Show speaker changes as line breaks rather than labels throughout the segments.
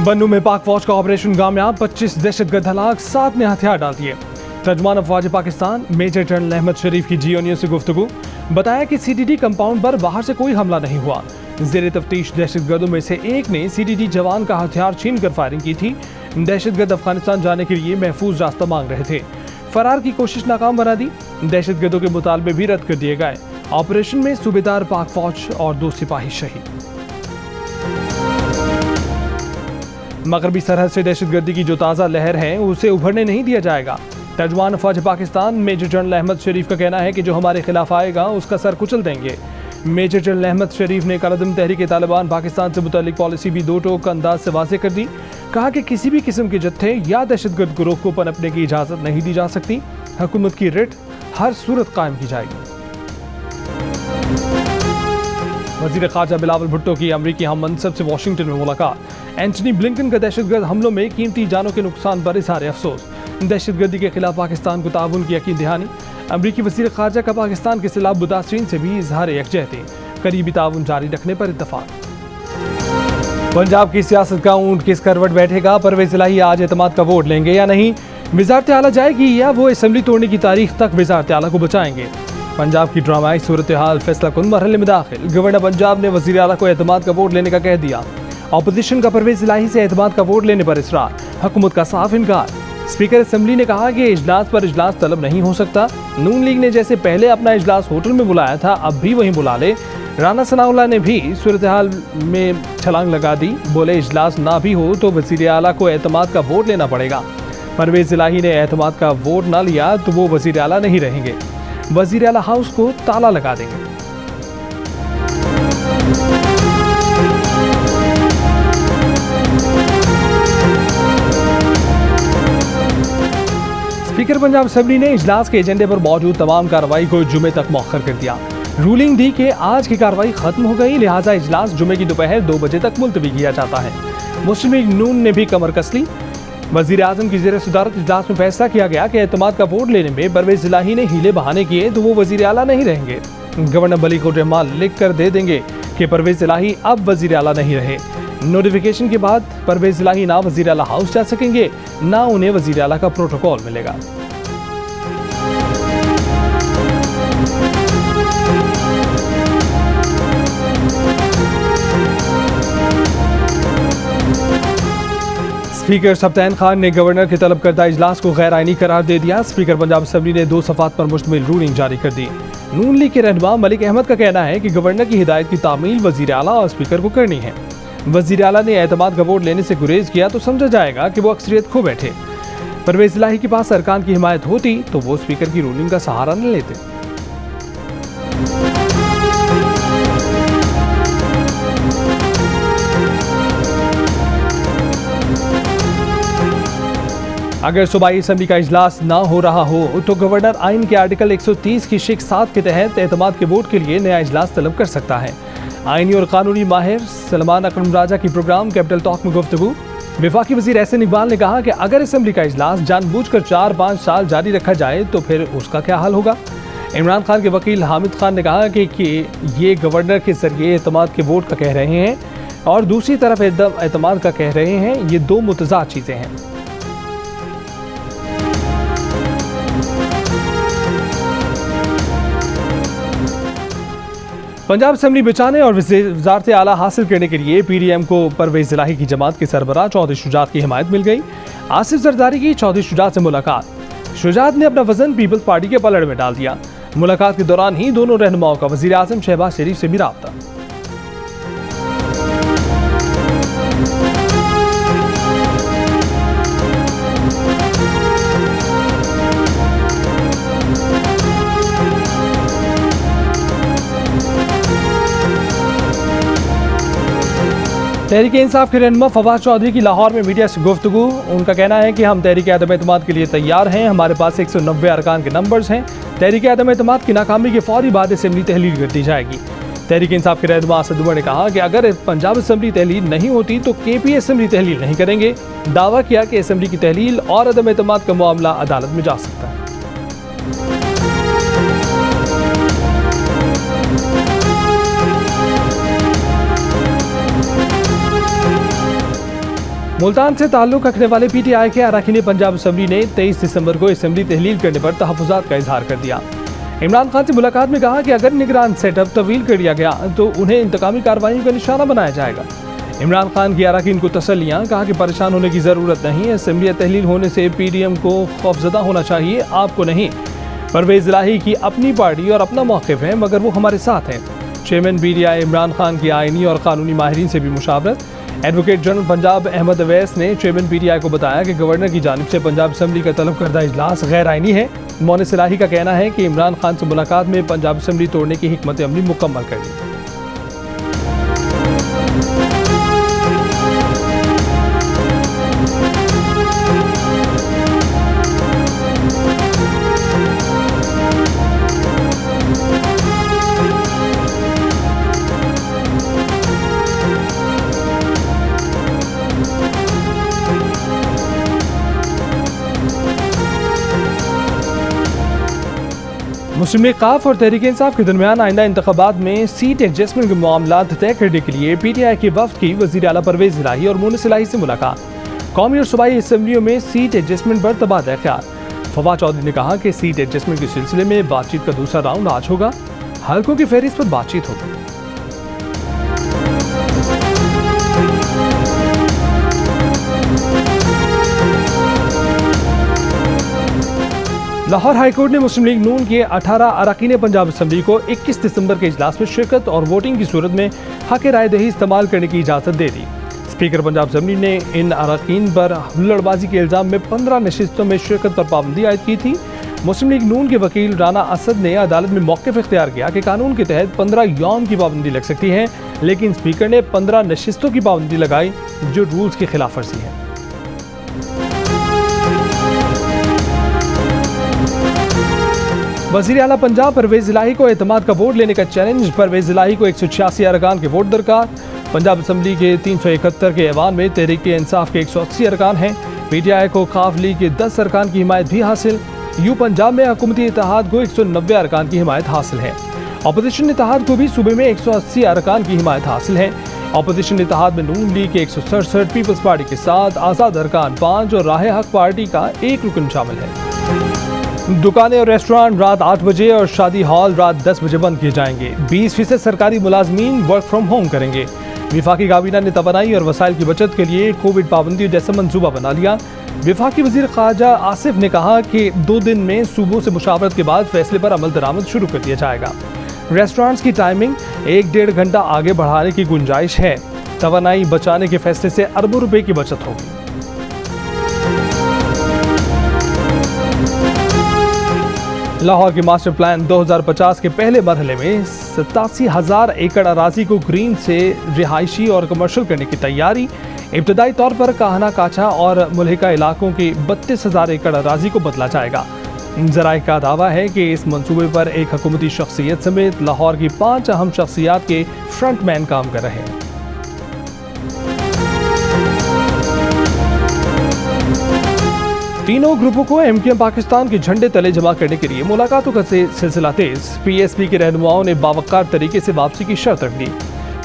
बन्नू में पाक फौज का ऑपरेशन कामयाब, 25 दहशतगर्द हलाक, 7 ने हथियार डाल दिए। तर्जुमान अफवाज पाकिस्तान मेजर जनरल अहमद शरीफ की जियो न्यूज़ से गुफ्तगू, बताया कि CTT कंपाउंड पर बाहर से कोई हमला नहीं हुआ। जेर तफ्तीश दहशतगर्दों में से एक ने CTT जवान का हथियार छीन कर फायरिंग की थी। दहशतगर्द अफगानिस्तान जाने के लिए महफूज रास्ता मांग रहे थे। फरार की कोशिश नाकाम बना दी। दहशतगर्दों के मुतालबे भी रद्द कर दिए गए। ऑपरेशन में सूबेदार पाक फौज और 2 सिपाही शहीद। मगरबी सरहद से दहशतगर्दी की जो ताज़ा लहर है उसे उभरने नहीं दिया जाएगा। तर्जुमान फौज पाकिस्तान मेजर जनरल अहमद शरीफ का कहना है कि जो हमारे खिलाफ आएगा उसका सर कुचल देंगे। मेजर जनरल अहमद शरीफ ने कल तहरीक तालिबान पाकिस्तान से मुतल्लिक पॉलिसी भी दो टोक अंदाज से वाज़ेह कर दी। कहा कि किसी भी किस्म के जत्थे या दहशतगर्द ग्रोह को पनपने की इजाज़त नहीं दी जा सकती। हुकूमत की रिट हर सूरत कायम की जाएगी। वज़ीर ख़ारजा बिलावल भुट्टो की अमरीकी हम मनसब से वाशिंगटन में मुलाकात। एंटनी ब्लिंकन का दहशतगर्द हमलों में कीमती जानों के नुकसान पर इज़हार अफसोस। दहशतगर्दी के खिलाफ पाकिस्तान को ताउन की यकीन दहानी। अमरीकी वज़ीर ख़ारजा का पाकिस्तान के खिलाफ मुतासरीन से भी इज़हार यकजहती, करीबी ताउन जारी रखने पर इत्तफाक। पंजाब की सियासत का ऊंट किस करवट बैठेगा, परवेज़ इलाही आज एतमाद का वोट लेंगे या नहीं, वज़ारत आला जाएगी या वो असम्बली तोड़ने की तारीख तक वज़ारत आला को बचाएंगे। पंजाब की ड्रामाई सूरत हाल फैसला कुन मरहले में दाखिल। गवर्नर पंजाब ने वज़ीर आला को एतमाद का वोट लेने का कह दिया। अपोजिशन का परवेज़ इलाही से एतमाद का वोट लेने पर इसरार, हुकूमत का साफ इनकार। स्पीकर असम्बली ने कहा कि इजलास पर इजलास तलब नहीं हो सकता। नून लीग ने जैसे पहले अपना इजलास होटल में बुलाया था अब भी वहीं बुला ले। राना सनाउल्लाह ने भी सूरत हाल में छलांग लगा दी। बोले इजलास ना भी हो तो वज़ीर आला को एतमाद का वोट लेना पड़ेगा। परवेज़ इलाही ने एतमाद का वोट ना लिया तो वो वज़ीर आला नहीं रहेंगे। वज़ीर आला हाउस को ताला लगा देंगे। स्पीकर पंजाब असम्बली ने इजलास के एजेंडे पर मौजूद तमाम कार्रवाई को जुमे तक मौखर कर दिया। रूलिंग दी कि आज की कार्रवाई खत्म हो गई, लिहाजा इजलास जुमे की दोपहर 2 बजे तक मुलतवी किया जाता है। मुस्लिम लीग नून ने भी कमर कस ली। वज़ीर आज़म की ज़ेर सदारत इजलास में फैसला किया गया कि एतमाद का वोट लेने में परवेज़ इलाही ने हीले बहाने किए तो वो वज़ीर आला नहीं रहेंगे। गवर्नर मलिक रहमान लिख कर दे देंगे कि परवेज़ इलाही अब वज़ीर आला नहीं रहे। नोटिफिकेशन के बाद परवेज़ इलाही ना वज़ीर आला हाउस जा सकेंगे ना उन्हें वज़ीर आला का प्रोटोकॉल मिलेगा। स्पीकर सब्तैन खान ने गवर्नर के तलब करदा इजलास को गैर आइनी करार दे दिया। स्पीकर पंजाब असम्बली ने 2 सफ़ात पर मुश्तमिल रूलिंग जारी कर दी। नून लीग के रहनुमा मलिक अहमद का कहना है कि गवर्नर की हिदायत की तामील वज़ीर आला और स्पीकर को करनी है। वज़ीर आला ने एतमाद का वोट लेने से गुरेज किया तो समझा जाएगा कि वो अक्सरियत खो बैठे। परवेज़ इलाही के पास अरकान की हिमायत होती तो वो स्पीकर की रूलिंग का सहारा न लेते। अगर सूबाई असम्बली का इजलास ना हो रहा हो तो गवर्नर आइन के आर्टिकल 130 की शिक 7 के तहत एतमाद के वोट के लिए नया इजलास तलब कर सकता है। आइनी और कानूनी माहिर सलमान अकरम राजा की प्रोग्राम कैपिटल टॉक में गुफ्तगू। वफाकी वज़ीर एहसन इकबाल ने कहा कि अगर असम्बली का इजलास जानबूझकर 4-5 साल जारी रखा जाए तो फिर उसका क्या हाल होगा। इमरान खान के वकील हामिद खान ने कहा कि ये गवर्नर के जरिए एतमाद के वोट का कह रहे हैं और दूसरी तरफ एतमाद का कह रहे हैं, ये 2 मुतज़ाद चीज़ें हैं। पंजाब असम्बली बचाने और वज़ारत आला हासिल करने के लिए PDM को परवेज़ इलाही की जमात के सरबराह चौधरी शुजात की हिमायत मिल गई। आसिफ जरदारी की चौधरी शुजात से मुलाकात। शुजात ने अपना वजन पीपल्स पार्टी के पलड़े में डाल दिया। मुलाकात के दौरान ही दोनों रहनुमाओं का वज़ीर आज़म शहबाज शरीफ से भी राब्ता। तहरीक इंसाफ के रहनुमा फवाद चौधरी की लाहौर में मीडिया से गुफ्तगू। उनका कहना है कि हम तहरीक अदम एतमाद के लिए तैयार हैं। हमारे पास 190 अरकान के नंबर्स हैं। तहरीक अदम एतमाद की नाकामी के फौरी बाद असम्बली तहलील कर दी जाएगी। तहरीक इंसाफ के रहनुमा असद उमर ने कहा कि अगर पंजाब असम्बली तहलील नहीं होती तो KP असम्बली तहलील नहीं करेंगे। दावा किया कि असम्बली की तहलील और अदम एतमाद का मामला अदालत में जा सकता है। मुल्तान से ताल्लुक रखने वाले PTI के अरकान पंजाब असम्बली ने 23 दिसंबर को असम्बली तहलील करने पर तहफ़्फ़ुज़ात का इजहार कर दिया। इमरान खान से मुलाकात में कहा कि अगर निगरान सेटअप तवील कर दिया गया तो उन्हें इंतकामी कार्रवाई का निशाना बनाया जाएगा। इमरान खान की अरकान को तसल्लियाँ, कहा कि परेशान होने की ज़रूरत नहीं, असम्बली तहलील होने से PDM को खौफज़दा होना चाहिए, आपको नहीं। परवेज़ इलाही की अपनी पार्टी और अपना मौक़िफ़ है, मगर वो हमारे साथ हैं। चेयरमैन PTI इमरान खान की आइनी और कानूनी माहिरीन से भी मुशावरत। एडवोकेट जनरल पंजाब अहमद अवैस ने चेयरमैन PTI को बताया कि गवर्नर की जानिब से पंजाब असम्बली का तलब करदा इजलास गैर आइनी है। मोनिस इलाही का कहना है कि इमरान खान से मुलाकात में पंजाब असम्बली तोड़ने की हिकमत अमली मुकम्मल कर दी। मुस्लिम लीग काफ और तहरीक इंसाफ के दरमियान आइंदा इंतखाबात में सीट एडजस्टमेंट के मामलात तय करने के लिए PTI के वफ्द की वज़ीर आला परवेज़ इलाही और मोनिस इलाही से मुलाकात। कौमी और सूबाई असम्बलियों में सीट एडजस्टमेंट पर तबादला ख्याल। फवाद चौधरी ने कहा कि सीट एडजस्टमेंट के सिलसिले में बातचीत का दूसरा राउंड आज होगा। हल्कों की फहरिस्त पर बातचीत होगी। लाहौर हाईकोर्ट ने मुस्लिम लीग नून के 18 अरकान पंजाब असम्बली को 21 दिसंबर के इजलास में शिरकत और वोटिंग की सूरत में हक राय दही इस्तेमाल करने की इजाज़त दे दी। स्पीकर पंजाब असम्बली ने इन अरकान पर हुल्लड़बाजी के इल्ज़ाम में 15 नशिस्तों में शिरकत पर पाबंदी आयद की थी। मुस्लिम लीग नून के वकील राना असद ने अदालत में मौक़िफ़ इख्तियार किया कि कानून के तहत 15 यौम की पाबंदी लग सकती है, लेकिन स्पीकर ने 15 नशिस्तों की पाबंदी लगाई जो रूल्स की खिलाफ वर्जी है। वज़ीर आला पंजाब परवेज़ इलाही को एतमाद का वोट लेने का चैलेंज। परवेज़ इलाही को 186 अरकान के वोट दरकार। पंजाब असम्बली के 371 के ऐवान में तहरीक इंसाफ के 180 अरकान हैं। PTI को काफ लीग के 10 अरकान की हिमायत भी हासिल। यू पंजाब में हुकूमती इत्तेहाद को 190 अरकान की हिमायत हासिल है। अपोजिशन इत्तेहाद को भी सूबे में 180 अरकान की हिमायत हासिल है। अपोजिशन इत्तेहाद में नून लीग के 167, पीपल्स पार्टी के 7, आज़ाद अरकान 5 और राह हक पार्टी का 1 रुकन शामिल है। दुकानें और रेस्टोरेंट रात 8 बजे और शादी हॉल रात 10 बजे बंद किए जाएंगे। 20% सरकारी मुलाजमीन वर्क फ्रॉम होम करेंगे। विफाकी काबीना ने तवानाई और वसाइल की बचत के लिए कोविड पाबंदी जैसा मंसूबा बना लिया। विफाकी वजीर ख्वाजा आसिफ ने कहा कि 2 दिन में सूबों से मुशावरत के बाद फैसले पर अमल दरामद शुरू कर दिया जाएगा। रेस्टोरेंट्स की टाइमिंग 1-1.5 घंटा आगे बढ़ाने की गुंजाइश है। तवानाई बचाने के फैसले से अरबों रुपए की बचत होगी। लाहौर के मास्टर प्लान 2050 के पहले मरहले में 87,000 एकड़ अराजी को ग्रीन से रिहायशी और कमर्शियल करने की तैयारी। इब्तदाई तौर पर काहना काछा और मुल्हिका इलाकों की 32,000 एकड़ अराजी को बदला जाएगा। ज़राए का दावा है कि इस मंसूबे पर एक हुकूमती शख्सियत समेत लाहौर की 5 अहम शख्सियात के फ्रंटमैन काम कर रहे हैं। तीनों ग्रुपों को MQM पाकिस्तान के झंडे तले जमा करने के लिए मुलाकातों का सिलसिला तेज। PSP के रहनुमाओं ने बावकार तरीके से वापसी की शर्त रख दी।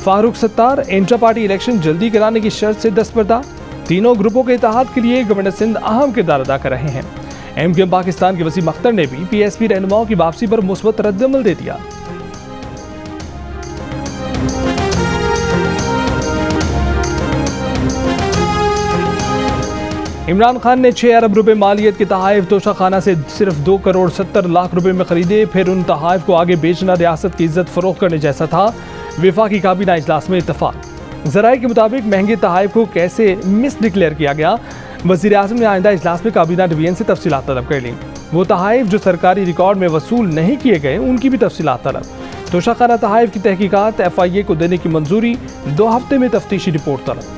Farooq Sattar intra party election जल्दी कराने की शर्त से दस्तबरदार। तीनों ग्रुपों के इत्तेहाद के लिए गवर्नर सिंध अहम किरदार अदा कर रहे हैं। MQM पाकिस्तान के वसीम अख्तर ने भी PSP रहनुमाओं की वापसी पर मुस्बत रद्दअमल दे दिया। इमरान खान ने 6 अरब रुपए मालियत के तहाइफ तोशा खाना से सिर्फ 2 करोड़ 70 लाख रुपए में खरीदे। फिर उन तहाइफ को आगे बेचना रियासत की इज्जत फरोख्त करने जैसा था। विफाकी काबीना इजलास में इत्तफाक। ज़राए के मुताबिक महंगे तहाइफ को कैसे मिस डिक्लेयर किया गया। वज़ीर आज़म ने आइंदा इजलास में काबीना डिवीजन से तफसीलात तलब कर ली। वो तहाइफ जो सरकारी रिकॉर्ड में वसूल नहीं किए गए उनकी भी तफसीलात तलब। तोशा खाना तहाइफ की तहकीकात FIA को देने की मंजूरी। 2 हफ्ते में तफ्तीशी रिपोर्ट तलब।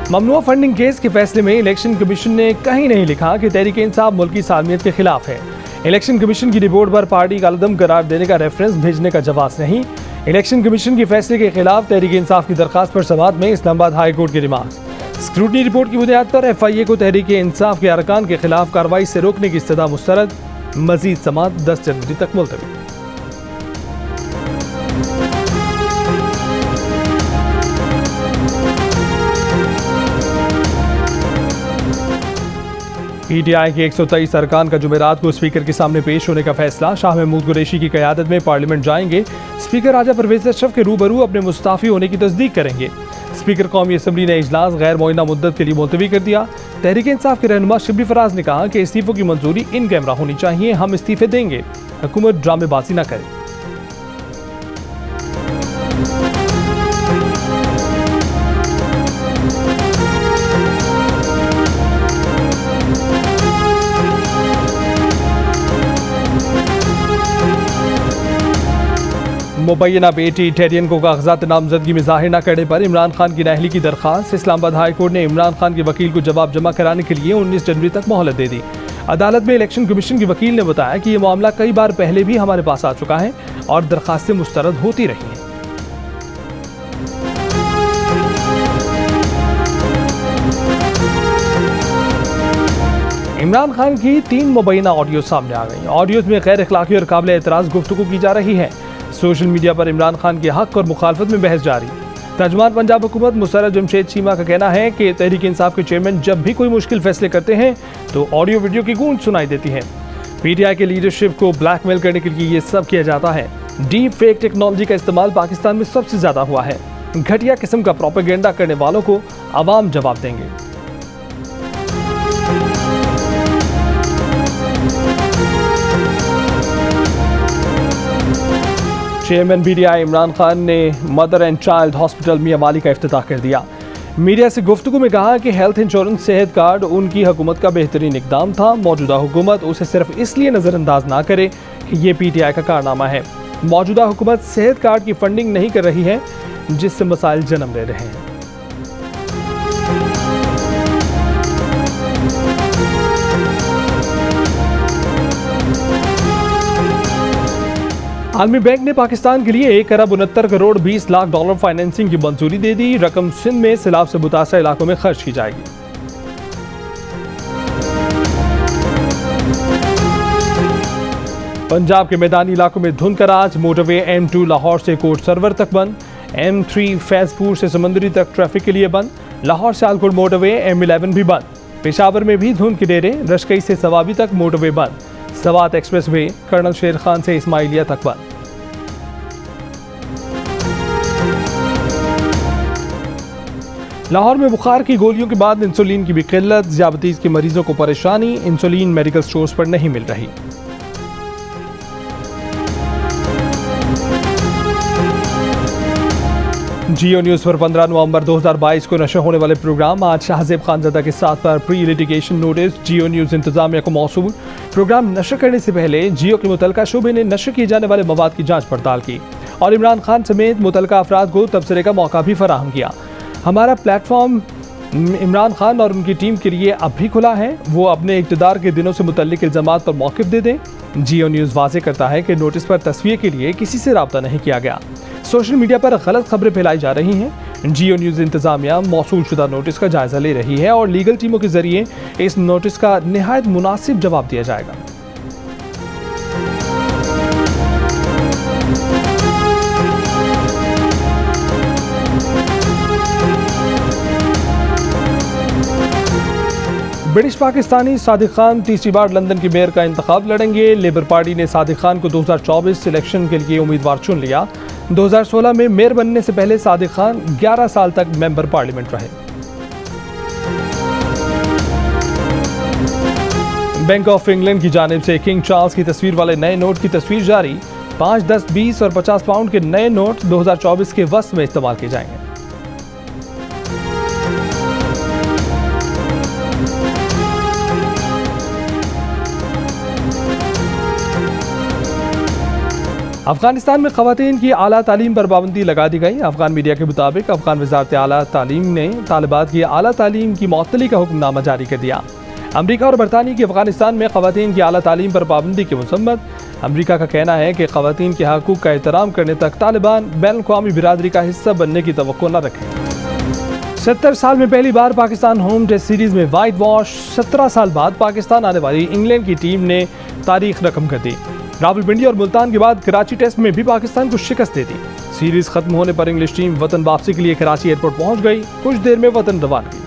ममनुआ फंडिंग केस के फैसले में इलेक्शन कमीशन ने कहीं नहीं लिखा कि तहरीक इंसाफ मुल्की सालमियत के खिलाफ है। इलेक्शन कमीशन की रिपोर्ट पर पार्टी का अलदम करार देने का रेफरेंस भेजने का जवाब नहीं। इलेक्शन कमीशन के फैसले के खिलाफ तहरीक इंसाफ की दरखास्त पर समाअत में इस्लामाबाद हाई कोर्ट की रिमार्क्स। स्क्रूटनी रिपोर्ट की बुनियाद पर FIA को तहरीक इंसाफ के अरकान के खिलाफ कार्रवाई से रोकने की इस्तदा मुस्तरद। मजीद समाअत 10 जनवरी तक मुलतवी। पीटीआई के 123 अरकान का जुमेरात को स्पीकर के सामने पेश होने का फैसला। शाह महमूद कुरैशी की क़यादत में पार्लियामेंट जाएंगे। स्पीकर राजा परवेज़ अशरफ के रूबरू अपने मुस्ताफ़ी होने की तस्दीक करेंगे। स्पीकर कौमी असम्बली ने इजलास गैर मुअय्यना मुद्दत के लिए मुलतवी कर दिया। तहरीक इंसाफ के रहनुमा शिबली फराज ने कहा कि इस्तीफ़ों की मंजूरी इन कैमरा होनी चाहिए, हम इस्तीफ़े देंगे, हुकूमत ड्रामेबाजी न करे। मुबैना बेटी टेरियन को कागजात नामजदगी में जाहिर न करने पर इमरान खान की नाअहली की दरख्वास्त। इस्लामाबाद हाई कोर्ट ने इमरान खान के वकील को जवाब जमा कराने के लिए 19 जनवरी तक मोहलत दे दी। अदालत में इलेक्शन कमीशन के वकील ने बताया कि यह मामला कई बार पहले भी हमारे पास आ चुका है और दरखास्तें मुस्तरद होती रही हैं। इमरान खान की 3 मुबैना ऑडियो सामने आ गई। ऑडियोज में गैर अखलाकी और काबिल एतराज़ गुफ्तगू की जा रही है। सोशल मीडिया पर इमरान खान के हक और मुखालफत में बहस जारी। तर्जुमान पंजाब हुकूमत मुशर्रफ जमशेद चीमा का कहना है कि तहरीक इंसाफ के चेयरमैन जब भी कोई मुश्किल फैसले करते हैं तो ऑडियो वीडियो की गूंज सुनाई देती है। पीटीआई के लीडरशिप को ब्लैकमेल करने के लिए ये सब किया जाता है। डीप फेक टेक्नोलॉजी का इस्तेमाल पाकिस्तान में सबसे ज्यादा हुआ है। घटिया किस्म का प्रोपेगेंडा करने वालों को आवाम जवाब देंगे। चेयरमैन पीटीआई इमरान खान ने मदर एंड चाइल्ड हॉस्पिटल मियां वाली का इफ्तिताह कर दिया। मीडिया से गुफ्तगू में कहा कि हेल्थ इंश्योरेंस सेहत कार्ड उनकी हुकूमत का बेहतरीन इकदाम था। मौजूदा हुकूमत उसे सिर्फ इसलिए नज़रअंदाज ना करे कि ये पीटीआई का कारनामा है। मौजूदा हुकूमत सेहत कार्ड की फंडिंग नहीं कर रही है, जिससे मसाइल जन्म ले रहे हैं। आलमी बैंक ने पाकिस्तान के लिए 1 अरब 69 करोड़ 20 लाख डॉलर फाइनेंसिंग की मंजूरी दे दी। रकम सिंध में सैलाब से मुतासर इलाकों में खर्च की जाएगी। पंजाब के मैदानी इलाकों में धुंध का राज। मोटरवे M2 लाहौर से कोट सरवर तक बंद। M3 फैजपुर से समंदरी तक ट्रैफिक के लिए बंद। लाहौर से आलकोट मोटरवे M11 भी बंद। पेशावर में भी धुंध के डेरे। रशकई से सवाबी तक मोटरवे बंद। सवात एक्सप्रेस वे कर्नल शेर खान से इस्माइलिया तक बंद। लाहौर में बुखार की गोलियों के बाद इंसुलिन की भी किल्लत। ज़ियाबतीज़ के मरीजों को परेशानी। इंसुलिन मेडिकल स्टोर्स पर नहीं मिल रही। जियो न्यूज़ पर 15 नवंबर 2022 को नशर होने वाले प्रोग्राम। आज शाहजेब खानज़ादा के साथ पर प्री लिटिगेशन नोटिस जियो न्यूज़ इंतजामिया को मौसूल। प्रोग्राम नशर करने से पहले जियो के मुतलका शोबे ने नशर किए जाने वाले मवाद की जांच पड़ताल की और इमरान खान समेत मुतलका अफराद को तबसरे का मौका भी फराहम किया। हमारा प्लेटफॉर्म इमरान खान और उनकी टीम के लिए अब भी खुला है। वो अपने इक़्तिदार के दिनों से मुतल्लिक इल्ज़ामात पर मौक़िफ़ दे दें। जियो न्यूज़ वाज़े करता है कि नोटिस पर तस्वीर के लिए किसी से रब्ता नहीं किया गया। सोशल मीडिया पर गलत खबरें फैलाई जा रही हैं। जियो न्यूज़ इंतजामिया मौसूल शुदा नोटिस का जायजा ले रही है और लीगल टीमों के जरिए इस नोटिस का निहायत मुनासिब जवाब दिया जाएगा। ब्रिटिश पाकिस्तानी सादिक खान तीसरी बार लंदन की मेयर का इंतखाब लड़ेंगे। लेबर पार्टी ने सादिक खान को 2024 इलेक्शन के लिए उम्मीदवार चुन लिया। 2016 में मेयर बनने से पहले सादिक खान 11 साल तक मेंबर पार्लियामेंट रहे। बैंक ऑफ इंग्लैंड की जानिब से किंग चार्ल्स की तस्वीर वाले नए नोट की तस्वीर जारी। 5, 10, 20 और 50 पाउंड के नए नोट 2024 के वक्त में इस्तेमाल किए जाएंगे। अफगानिस्तान में खवातीन की आला तालीम पर पाबंदी लगा दी गई। अफगान मीडिया के मुताबिक अफगान वजारत आला तालीम ने तालिबात की आला तालीम की मुअत्तली का हुक्मनामा जारी कर दिया। अमरीका और बरतानिया की अफगानिस्तान में खवातीन की आला तालीम पर पाबंदी की मसम्मत। अमरीका का कहना है कि खवातीन के हकूक़ का एहतराम करने तक तालिबान बैनुल-अक़वामी बिरादरी का हिस्सा बनने की तवक्को न रखें। 70 साल में पहली बार पाकिस्तान होम टेस्ट सीरीज में वाइट वॉश। 17 साल बाद पाकिस्तान आने वाली इंग्लैंड की टीम ने तारीख रकम कर दी। रावलपिंडी और मुल्तान के बाद कराची टेस्ट में भी पाकिस्तान को शिकस्त दे दी। सीरीज खत्म होने पर इंग्लिश टीम वतन वापसी के लिए कराची एयरपोर्ट पहुंच गई। कुछ देर में वतन रवानगी।